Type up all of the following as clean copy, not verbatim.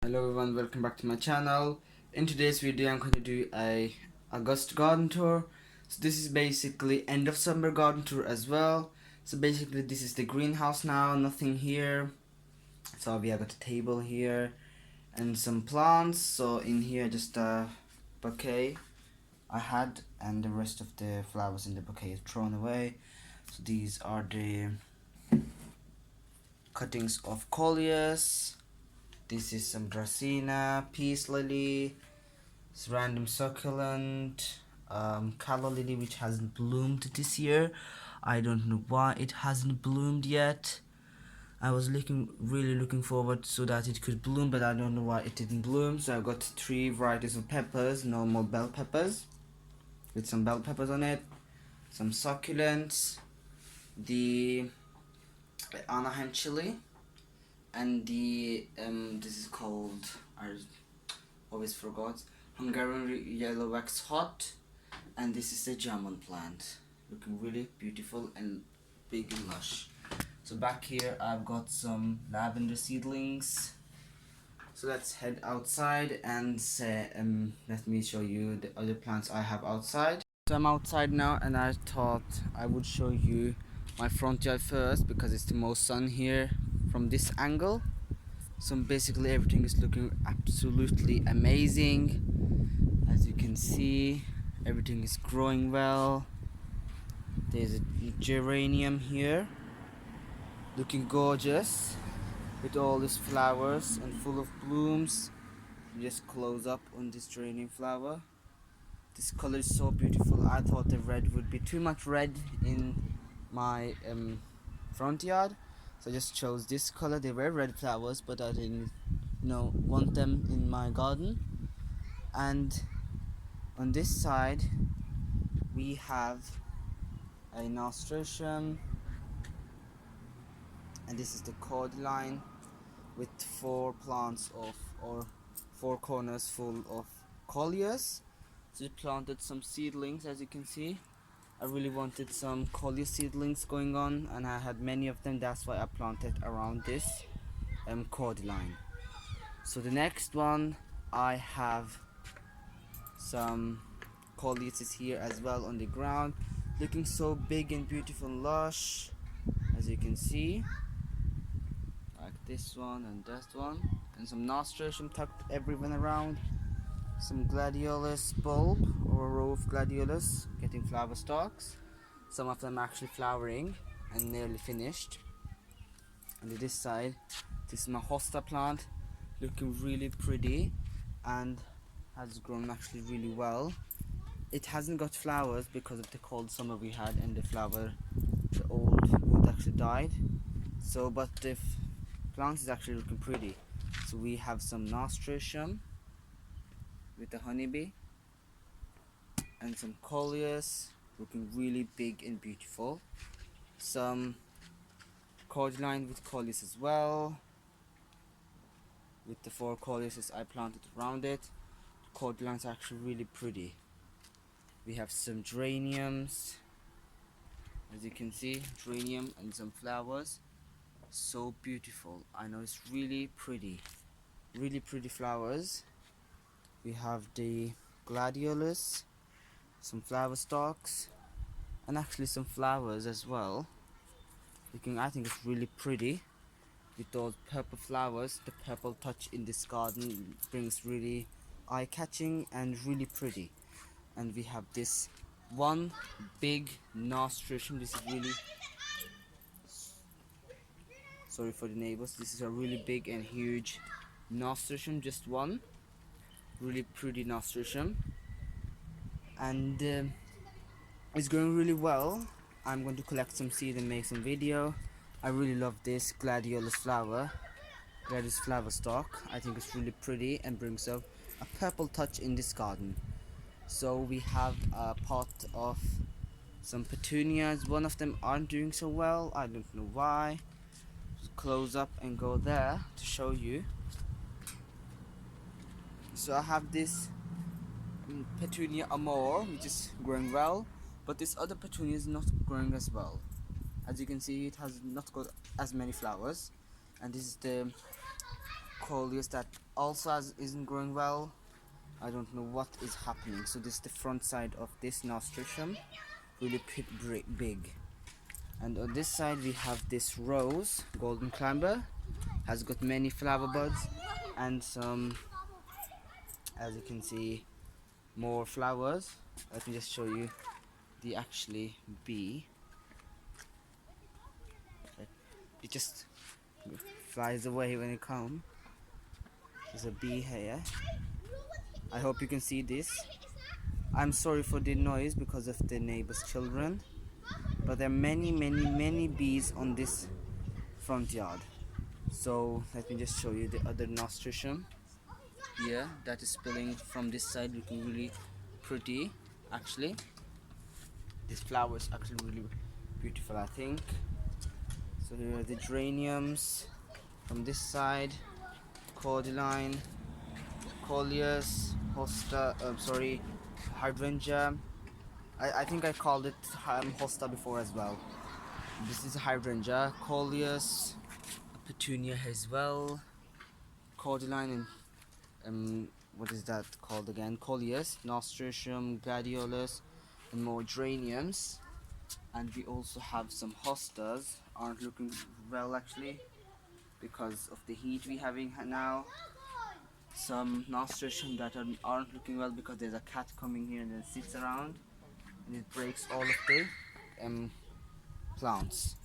Hello everyone, welcome back to my channel. In today's video I'm going to do a August garden tour. So this is basically end of summer garden tour as well. So basically this is the greenhouse now, nothing here. So we have got a table here and some plants. So in here just a bouquet I had, and the rest of the flowers in the bouquet is thrown away. So these are the cuttings of coleus. This is some Dracaena, peace lily, it's random succulent, calla lily which hasn't bloomed this year. I don't know why it hasn't bloomed yet. I was really looking forward so that it could bloom, but I don't know why it didn't bloom. So I've got three varieties of peppers, normal bell peppers with some bell peppers on it, some succulents, the Anaheim chili, and the this is called, I always forgot, Hungarian yellow wax hot, and this is the German plant, looking really beautiful and big and lush. So back here I've got some lavender seedlings. So let's head outside and let me show you the other plants I have outside. So I'm outside now, and I thought I would show you my front yard first because it's the most sun here from this angle. So basically everything is looking absolutely amazing. As you can see, everything is growing well. There's a geranium here looking gorgeous with all these flowers and full of blooms. Just close up on this geranium flower. This color is so beautiful. I thought the red would be too much red in my front yard, so I just chose this color. They were red flowers, but I didn't want them in my garden. And on this side we have a nasturtium, and this is the cordyline with four plants of, or four corners full of coleus. So I planted some seedlings. As you can see, I really wanted some coleus seedlings going on, and I had many of them. That's why I planted around this cordyline. So the next one, I have some coleus here as well on the ground, looking so big and beautiful and lush, as you can see, like this one and that one, and some nasturtium tucked everyone around, some gladiolus bulb or a row of gladiolus getting flower stalks, some of them actually flowering and nearly finished. And on this side, this is my hosta plant, looking really pretty and has grown actually really well. It hasn't got flowers because of the cold summer we had, and the old wood actually died. So but the plant is actually looking pretty. So we have some nasturtium with the honeybee, and some coleus looking really big and beautiful, some cordyline with coleus as well, with the four coleuses I planted around it. The cordyline's actually really pretty. We have some geraniums, as you can see, geranium and some flowers, so beautiful. I know, it's really pretty flowers. We have the gladiolus, some flower stalks, and actually some flowers as well. Looking, I think it's really pretty with those purple flowers. The purple touch in this garden brings really eye-catching and really pretty. And we have this one big nasturtium. This is really, sorry for the neighbors, this is a really big and huge nasturtium, just one really pretty nasturtium, and it's going really well. I'm going to collect some seed and make some video. I really love this gladiolus flower, gladiolus flower stalk. I think it's really pretty and brings out a purple touch in this garden. So we have a pot of some petunias. One of them aren't doing so well, I don't know why. Just close up and go there to show you. So I have this petunia amor, which is growing well, but this other petunia is not growing as well. As you can see, it has not got as many flowers. And this is the coleus that also isn't growing well. I don't know what is happening. So this is the front side of this nasturtium, really big. And on this side we have this rose, golden climber, has got many flower buds and some, as you can see, more flowers. Let me just show you the actually bee. It just flies away when it comes. There's a bee here. I hope you can see this. I'm sorry for the noise because of the neighbor's children, but there are many bees on this front yard. So let me just show you the other nasturtium here that is spilling from this side, looking really pretty. Actually, this flower is actually really beautiful, I think. So here are the geraniums from this side, cordyline, coleus, hosta, hydrangea. I think I called it hosta before as well. This is hydrangea, coleus, petunia as well, cordyline, and what is that called again? Coleus, nasturtium, gladiolus, and more geraniums. And we also have some hostas, aren't looking well actually because of the heat we having now. Some nasturtium that aren't looking well because there's a cat coming here and then sits around and it breaks all of the plants.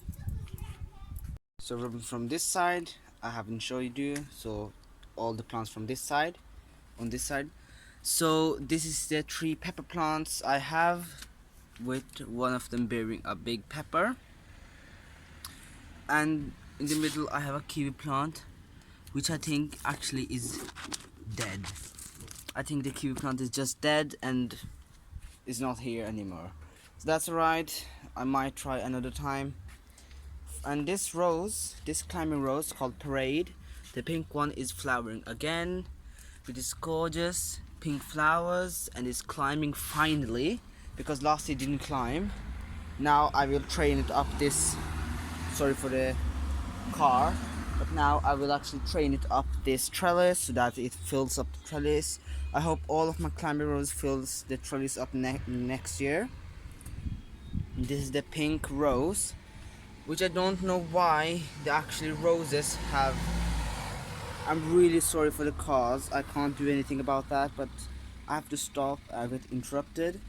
So from this side I haven't showed you, so all the plants from this side, on this side. So this is the 3 pepper plants I have, with one of them bearing a big pepper, and in the middle I have a kiwi plant which I think actually is dead. I think the kiwi plant is just dead and is not here anymore. So that's alright, I might try another time. And this rose, this climbing rose called Parade, the pink one, is flowering again with its gorgeous pink flowers and is climbing finally, because last year didn't climb. Now I will train it up this, sorry for the car, but now I will actually train it up this trellis so that it fills up the trellis. I hope all of my climbing rose fills the trellis up next year. This is the pink rose, which I don't know why the actual roses have. I'm really sorry for the cause, I can't do anything about that, but I have to stop, I get interrupted.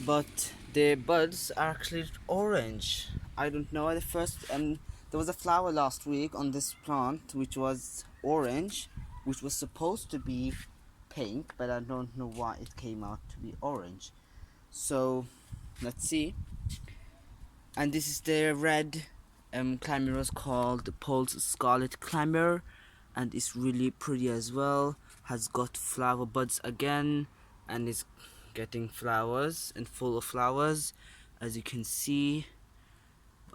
But the buds are actually orange. I don't know, at first there was a flower last week on this plant which was orange, which was supposed to be pink, but I don't know why it came out to be orange. So let's see. And this is the red climber rose called Paul's Scarlet Climber, and it's really pretty as well. Has got flower buds again and is getting flowers and full of flowers, as you can see.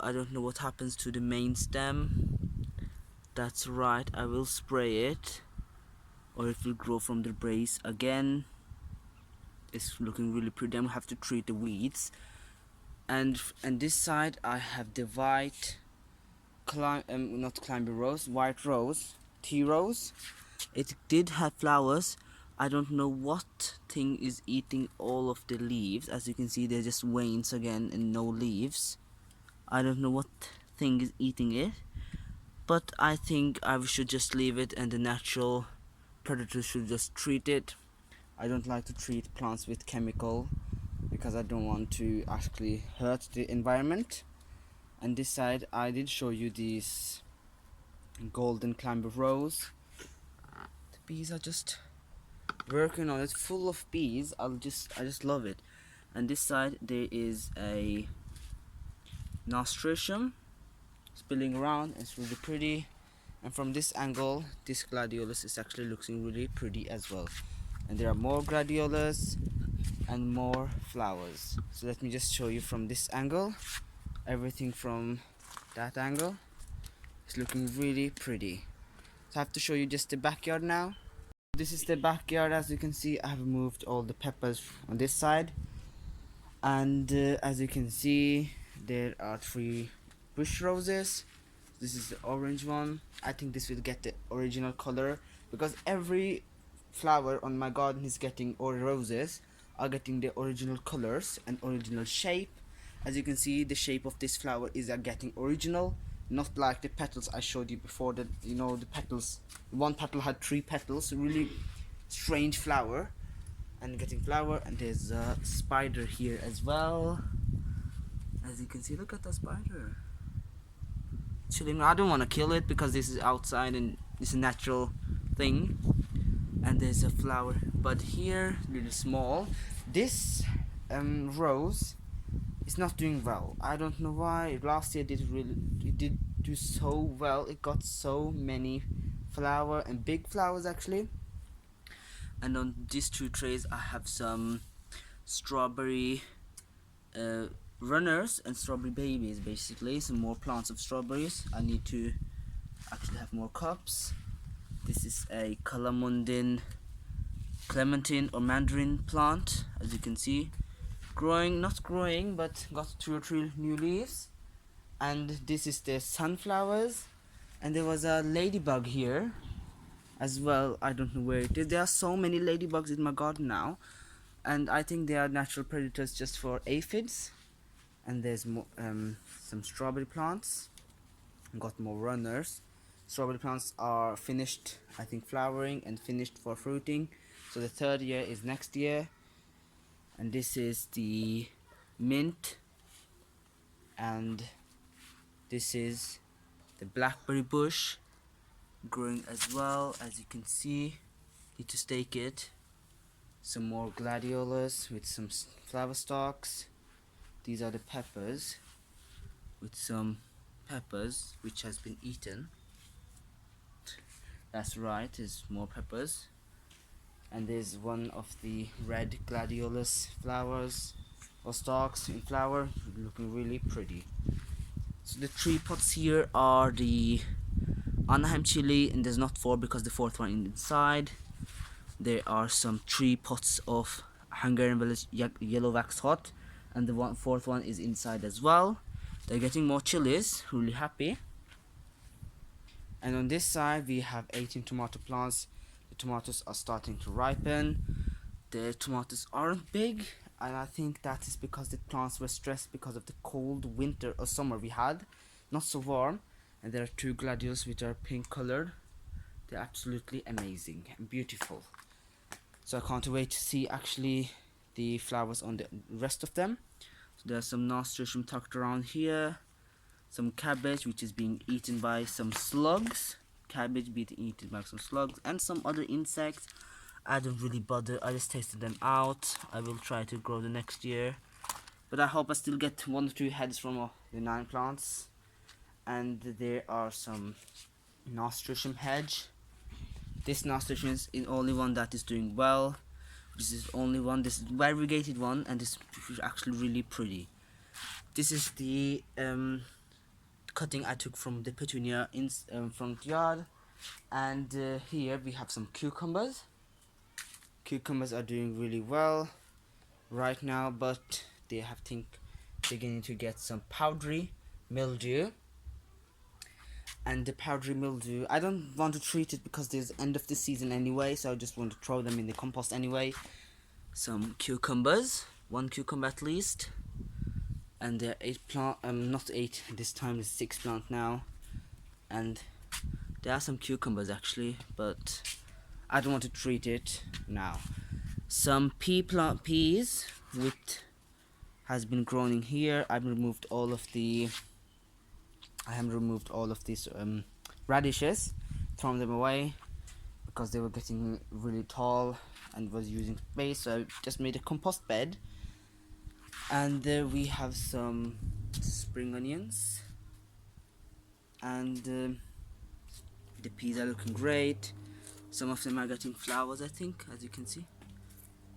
I don't know what happens to the main stem. That's right, I will spray it, or it will grow from the base again. It's looking really pretty. I have to treat the weeds. And this side I have the white not climber rose, white rose, tea rose. It did have flowers. I don't know what thing is eating all of the leaves. As you can see, they're just veins again and no leaves. I don't know what thing is eating it, but I think I should just leave it and the natural predator should just treat it. I don't like to treat plants with chemical because I don't want to actually hurt the environment. And this side I did show you this golden climber rose. The bees are just working on it, full of bees. I just love it. And this side there is a nasturtium spilling around. It's really pretty. And from this angle, this gladiolus is actually looking really pretty as well. And there are more gladiolus and more flowers. So let me just show you from this angle. Everything from that angle is looking really pretty. So I have to show you just the backyard now. This is the backyard. As you can see, I have moved all the peppers on this side, and as you can see, there are 3 bush roses. this is the orange one. I think this will get the original color, because every flower on my garden is getting, or roses are getting, the original colors and original shape. As you can see, the shape of this flower is getting original, not like the petals I showed you before. That, you know, the petals, one petal had 3 petals, really strange flower. And getting flower. And there's a spider here as well. As you can see, look at the spider chilling. I don't want to kill it because this is outside and it's a natural thing. And there's a flower, but here, really small. This rose is not doing well. I don't know why. Last year it did do so well. It got so many flower, and big flowers actually. And on these 2 trays I have some strawberry runners and strawberry babies, basically some more plants of strawberries. I need to actually have more cups. This is a calamondin, clementine or mandarin plant, as you can see, growing, not growing, but got 2 or 3 new leaves. And this is the sunflowers. And there was a ladybug here as well. I don't know where it is. There are so many ladybugs in my garden now, and I think they are natural predators just for aphids. And there's more, some strawberry plants. Got more runners. Strawberry plants are finished, I think, flowering and finished for fruiting. So the 3rd year is next year. And this is the mint. And this is the blackberry bush growing as well, as you can see. Need to stake it. Some more gladiolus with some flower stalks. These are the peppers, with some peppers which has been eaten. That's right, there's more peppers. And there's one of the red gladiolus flowers or stalks in flower, looking really pretty. So the 3 pots here are the Anaheim chili, and there's not 4 because the 4th one is inside. There are some 3 pots of Hungarian Village yellow wax hot, and the 4th one is inside as well. They're getting more chilies, really happy. And on this side we have 18 tomato plants. The tomatoes are starting to ripen. The tomatoes aren't big, and I think that is because the plants were stressed because of the cold winter or summer we had, not so warm. And there are 2 gladiolus which are pink colored. They're absolutely amazing and beautiful. So I can't wait to see actually the flowers on the rest of them. So there's some nasturtium tucked around here. Some cabbage which is being eaten by some slugs. Cabbage being eaten by some slugs and some other insects. I don't really bother. I just tested them out. I will try to grow the next year. But I hope I still get 1 or 2 heads from the 9 plants. And there are some nasturtium hedge. This nasturtium is the only one that is doing well. This is the only one. This is variegated one, and this is actually really pretty. This is the cutting I took from the petunia in front yard. And here we have some cucumbers. Cucumbers are doing really well right now, but they have beginning to get some powdery mildew. And the powdery mildew, I don't want to treat it because there's end of the season anyway, so I just want to throw them in the compost anyway. Some cucumbers, 1 cucumber at least. And there are 8 plant, not 8, this time is 6 plant now. And there are some cucumbers actually, but I don't want to treat it now. Some peas with has been growing here. I have removed all of these radishes, thrown them away because they were getting really tall and was using space, so I just made a compost bed. And there we have some spring onions, and the peas are looking great. Some of them are getting flowers, I think, as you can see,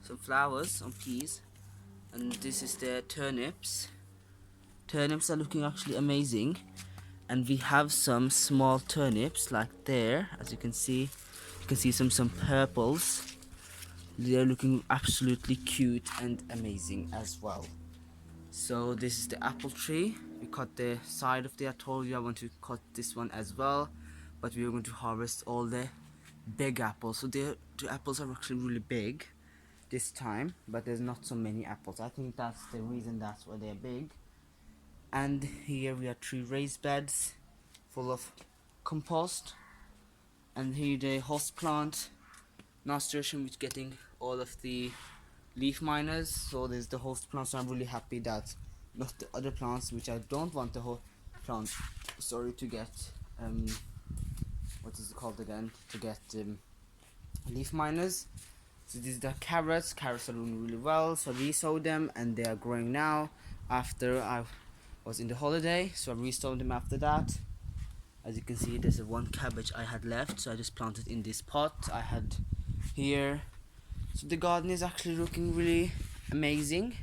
some flowers on peas. And this is the turnips. Turnips are looking actually amazing. And we have some small turnips like there, as you can see. You can see some purples. They're looking absolutely cute and amazing as well. So this is the apple tree. We cut the side of the, I told you I want to cut this one as well, but we are going to harvest all the big apples. So the apples are actually really big this time, but there's not so many apples. I think that's the reason, that's why they're big. And here we have 3 raised beds full of compost, and here the host plant nasturtium, which getting all of the leaf miners. So there's the host plant, so I'm really happy that not the other plants which I don't want the whole plant, sorry, to get what is it called again, to get leaf miners. So these are the carrots. Carrots are doing really well, so I re-sowed them and they are growing now after I was in the holiday, so I re-sowed them after that. As you can see, there's one cabbage I had left, so I just planted in this pot I had here. So the garden is actually looking really amazing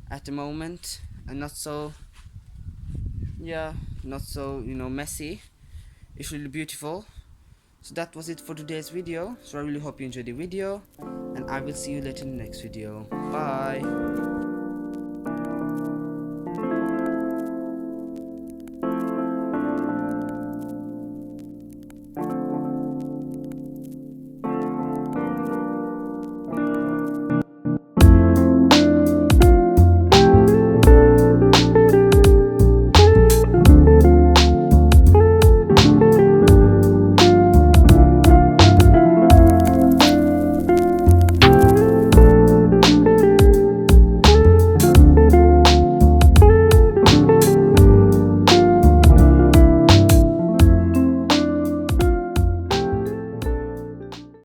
at the moment, and not so, yeah, not so, you know, messy. It's really beautiful. So that was it for today's video. So I really hope you enjoyed the video, and I will see you later in the next video. Bye.